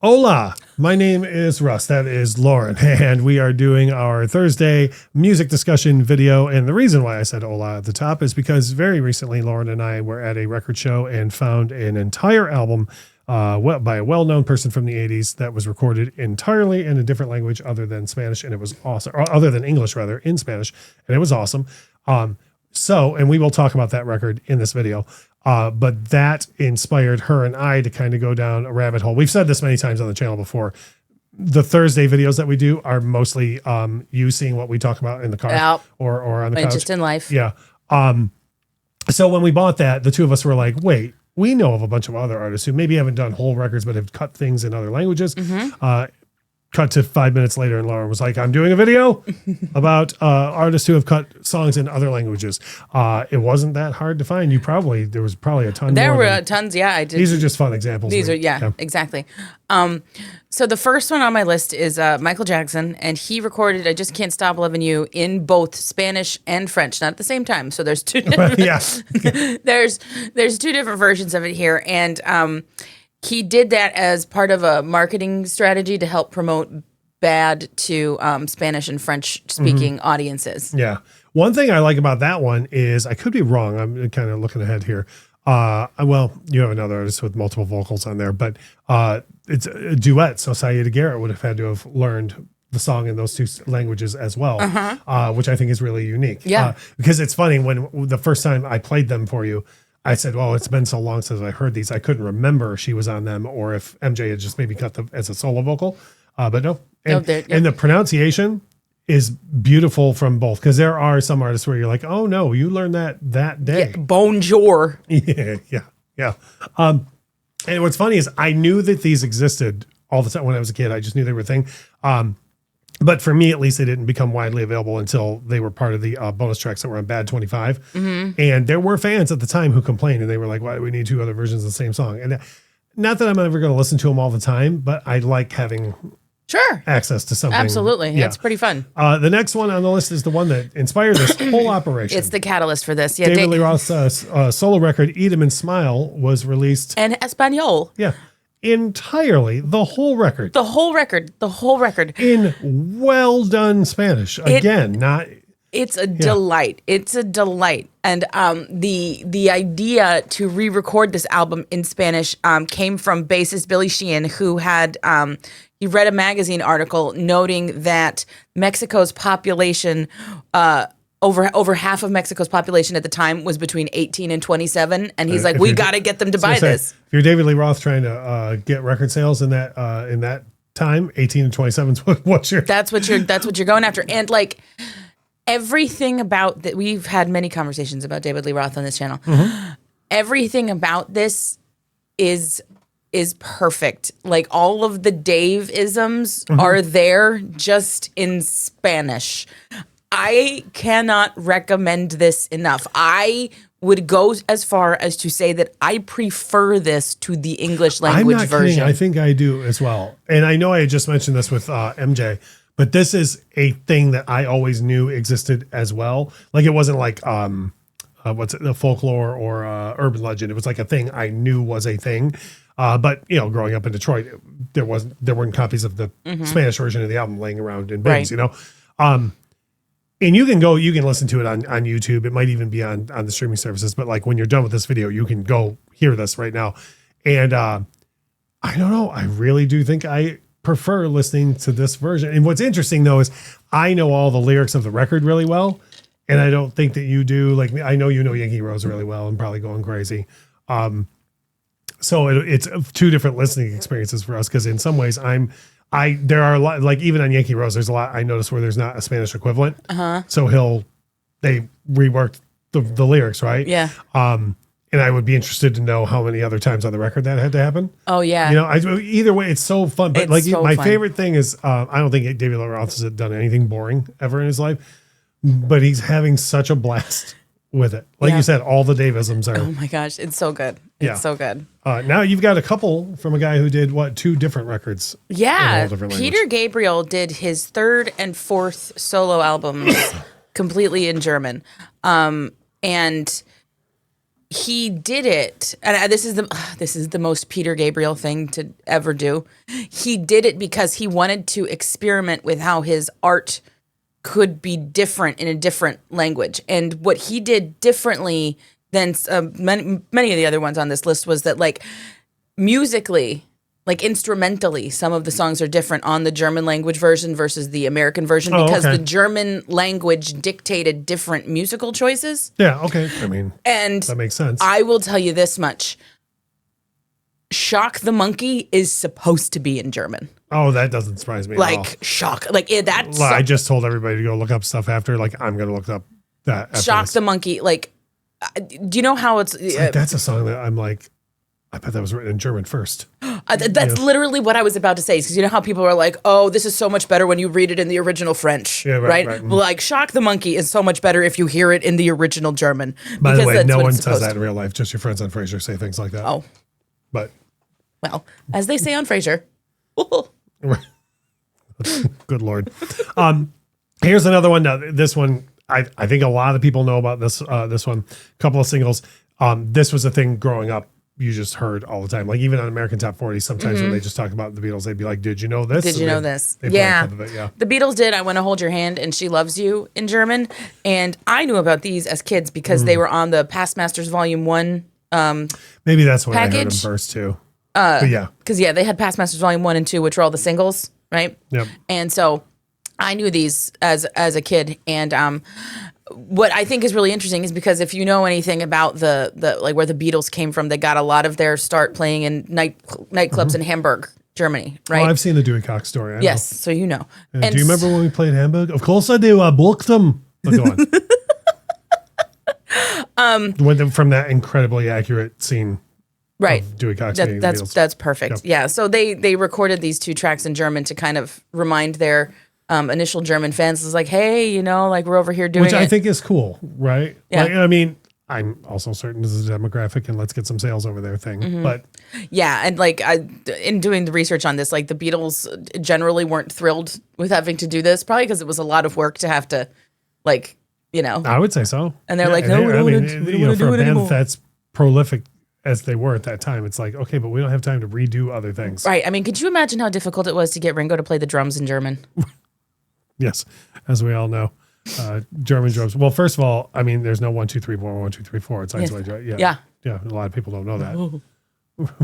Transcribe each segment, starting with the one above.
Hola, my name is Russ. That is Lauren, and we are doing our Thursday music discussion video. And the reason why I said hola at the top is because very recently, Lauren and I were at a record show and found an entire album by a well-known person from the 80s that was recorded entirely in a different language other than Spanish, and it was awesome, or other than English, rather, in Spanish, and it was awesome. And we will talk about that record in this video. But that inspired her and I to kind of go down a rabbit hole. We've said this many times on the channel before. The Thursday videos that we do are mostly you seeing what we talk about in the car or on the couch. Just in life. Yeah. So when we bought that, the two of us were like, wait, we know of a bunch of other artists who maybe haven't done whole records, but have cut things in other languages. Cut to 5 minutes later, and Lauren was like, I'm doing a video about artists who have cut songs in other languages. It wasn't that hard to find. There was probably a ton. There were tons. Yeah, I did. These are just fun examples. Exactly. So the first one on my list is Michael Jackson, and he recorded I Just Can't Stop Loving You in both Spanish and French, not at the same time. So there's two different, there's two different versions of it here. And he did that as part of a marketing strategy to help promote Bad to Spanish and French speaking audiences. Yeah. One thing I like about that one is, I could be wrong, I'm kind of looking ahead here. Well, you have another artist with multiple vocals on there, but it's a duet. So Saida Garrett would have had to have learned the song in those two languages as well, which I think is really unique. Yeah. Because it's funny, when the first time I played them for you, I said, well, it's been so long since I heard these. I couldn't remember she was on them or if MJ had just maybe cut them as a solo vocal. But no. And the pronunciation is beautiful from both, because there are some artists where you're like, oh, no, you learned that day. Yeah, bonjour. Yeah. And what's funny is I knew that these existed all the time when I was a kid. I just knew they were a thing. But for me, at least, they didn't become widely available until they were part of the bonus tracks that were on Bad 25. And there were fans at the time who complained, and they were like, why do we need two other versions of the same song? And not that I'm ever going to listen to them all the time, but I like having access to something. Absolutely. Yeah. It's pretty fun. The next one on the list is the one that inspired this whole operation. It's the catalyst for this. Yeah, David Lee Roth's solo record, Eat 'Em and Smile, was released. In Espanol. Yeah. Entirely, the whole record in well done Spanish. It's a delight. It's a delight. And the idea to re-record this album in Spanish came from bassist Billy Sheehan, who had he read a magazine article noting that Mexico's population over half of Mexico's population at the time was between 18 and 27. And he's like, we got to get them to buy this. If you're David Lee Roth trying to get record sales in that time, 18 and 27 is that's what you're going after. And like everything about that, we've had many conversations about David Lee Roth on this channel. Everything about this is perfect. Like all of the Dave-isms are there, just in Spanish. I cannot recommend this enough. I would go as far as to say that I prefer this to the English language version. I'm not kidding. I think I do as well. And I know I had just mentioned this with MJ, but this is a thing that I always knew existed as well. Like it wasn't like the folklore or urban legend. It was like a thing I knew was a thing. But growing up in Detroit, there weren't copies of the Spanish version of the album laying around in bins. And you can listen to it on YouTube. It might even be on the streaming services. But like when you're done with this video, you can go hear this right now. And I don't know. I really do think I prefer listening to this version. And what's interesting though is I know all the lyrics of the record really well, and I don't think that you do. Like I know you know Yankee Rose really well, and probably going crazy. So it's two different listening experiences for us, because in some ways there are a lot, like even on Yankee Rose, there's a lot I noticed where there's not a Spanish equivalent. So they reworked the lyrics, right? Yeah. And I would be interested to know how many other times on the record that had to happen. Oh yeah. Either way, it's so fun. But my favorite thing is, I don't think David Lee Roth has done anything boring ever in his life, but he's having such a blast with it. Like you said, all the Dave-isms are. Oh my gosh, it's so good. It's so good. Now you've got a couple from a guy who did two different records. Yeah. Peter Gabriel did his third and fourth solo albums completely in German. And he did it, and this is the most Peter Gabriel thing to ever do. He did it because he wanted to experiment with how his art could be different in a different language. And what he did differently than many of the other ones on this list was that, like, musically, like instrumentally, some of the songs are different on the German language version versus the American version because the German language dictated different musical choices. Yeah, okay. I mean, and that makes sense. I will tell you this much. Shock the Monkey is supposed to be in German. Oh, that doesn't surprise me at all. Like, shock. Like, that's... Well, I just told everybody to go look up stuff after. Like, I'm going to look up that. Shock the Monkey. Like, do you know how it's like, that's a song that I'm like, I bet that was written in German first. That's literally what I was about to say. Because you know how people are like, oh, this is so much better when you read it in the original French. Yeah, right? Well, like, Shock the Monkey is so much better if you hear it in the original German. By the way, no one says that in real life. Just your friends on Frasier say things like that. Oh. But. Well, as they say on Frasier. Good Lord. Here's another one. Now, this one, I think a lot of people know about this one. A couple of singles. This was a thing growing up. You just heard all the time. Like, even on American Top 40, sometimes when they just talk about the Beatles, they'd be like, did you know this? Did you know this? Yeah. The Beatles did I Want to Hold Your Hand and She Loves You in German. And I knew about these as kids because they were on the Past Masters Volume 1 maybe that's when package. I heard them first, too. But yeah. Because, they had Past Masters Volume 1 and 2, which were all the singles, right? Yep. And so I knew these as a kid. And what I think is really interesting is because if you know anything about the like where the Beatles came from, they got a lot of their start playing in nightclubs in Hamburg, Germany, right? Oh, I've seen the Dewey Cox story. I know. So you know. And do you remember when we played Hamburg? Of course I do. I booked them. But go on. From that incredibly accurate scene. Right. Dewey Cox. That's perfect. Yep. Yeah. So they recorded these 2 tracks in German to kind of remind their initial German fans. It's like, hey, like we're over here doing Which I think is cool, right? Yeah. Like, I mean, I'm also certain this is a demographic and let's get some sales over there thing. But yeah, and like in doing the research on this, like the Beatles generally weren't thrilled with having to do this, probably because it was a lot of work to have to, like, I would say so. And they're like, no, we don't want to do for it a band anymore. that's prolific as they were at that time, it's like, okay, but we don't have time to redo other things. Right. I mean, could you imagine how difficult it was to get Ringo to play the drums in German? Yes, as we all know, German drums. Well, first of all, I mean, there's no 1, 2, 3, 4, 1, 2, 3, 4. It's isolated. Yeah. A lot of people don't know that.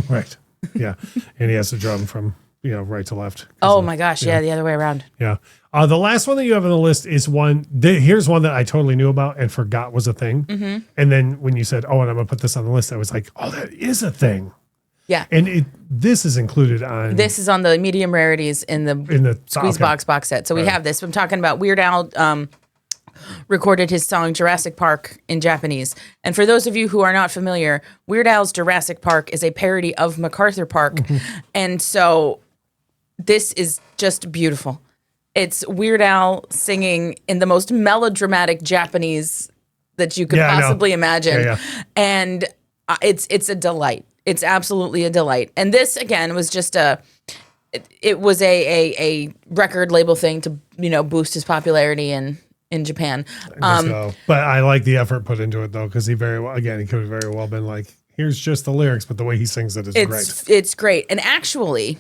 Right. Yeah, and he has to drum from right to left. Oh my gosh! Yeah, the other way around. Yeah. The last one that you have on the list is one. Here's one that I totally knew about and forgot was a thing. And then when you said, "Oh, and I'm gonna put this on the list," I was like, "Oh, that is a thing." Yeah. And this is included on... This is on the medium rarities in the Squeeze box set. So we have this. I'm talking about Weird Al recorded his song Jurassic Park in Japanese. And for those of you who are not familiar, Weird Al's Jurassic Park is a parody of MacArthur Park. And so this is just beautiful. It's Weird Al singing in the most melodramatic Japanese that you could possibly imagine. Yeah. And it's a delight. It's absolutely a delight. And this, again, was just it was a record label thing to, boost his popularity in Japan. But I like the effort put into it, though, because he could have very well been like, here's just the lyrics, but the way he sings it is great. It's great. And actually,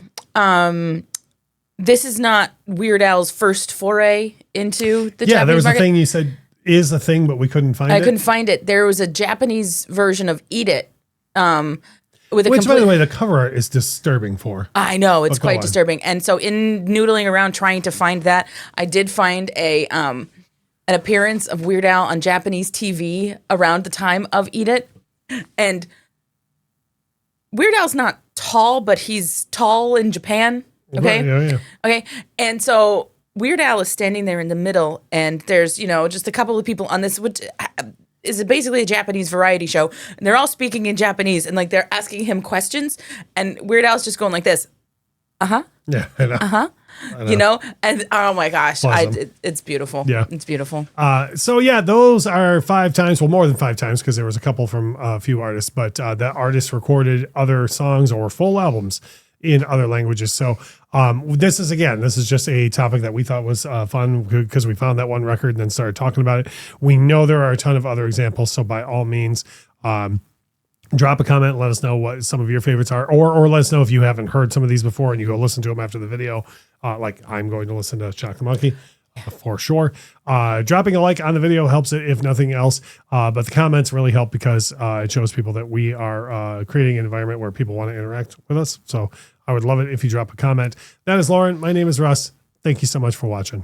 this is not Weird Al's first foray into the Japanese market. There was a thing you said is a thing, but we couldn't find it. I couldn't find it. There was a Japanese version of Eat It. Which, by the way, the cover art is disturbing for. I know, it's quite disturbing. And so in noodling around trying to find that, I did find an appearance of Weird Al on Japanese TV around the time of Eat It. And Weird Al's not tall, but he's tall in Japan. Okay? Yeah. Okay. And so Weird Al is standing there in the middle, and there's, just a couple of people on this, which is basically a Japanese variety show, and they're all speaking in Japanese, and like they're asking him questions, and Weird Al's just going like this, Yeah, I know. And oh my gosh, it's beautiful. Yeah, it's beautiful. So yeah, those are 5 times, well, more than 5 times, because there was a couple from a few artists, but that artists recorded other songs or full albums in other languages. So this is just a topic that we thought was fun because we found that one record and then started talking about it. We know there are a ton of other examples. So by all means, Drop a comment. Let us know what some of your favorites are, or let us know if you haven't heard some of these before and you go listen to them after the video. Like I'm going to listen to Shock the Monkey for sure. Dropping a like on the video helps it, if nothing else. But the comments really help because it shows people that we are creating an environment where people want to interact with us. So I would love it if you drop a comment. That is Lauren. My name is Russ. Thank you so much for watching.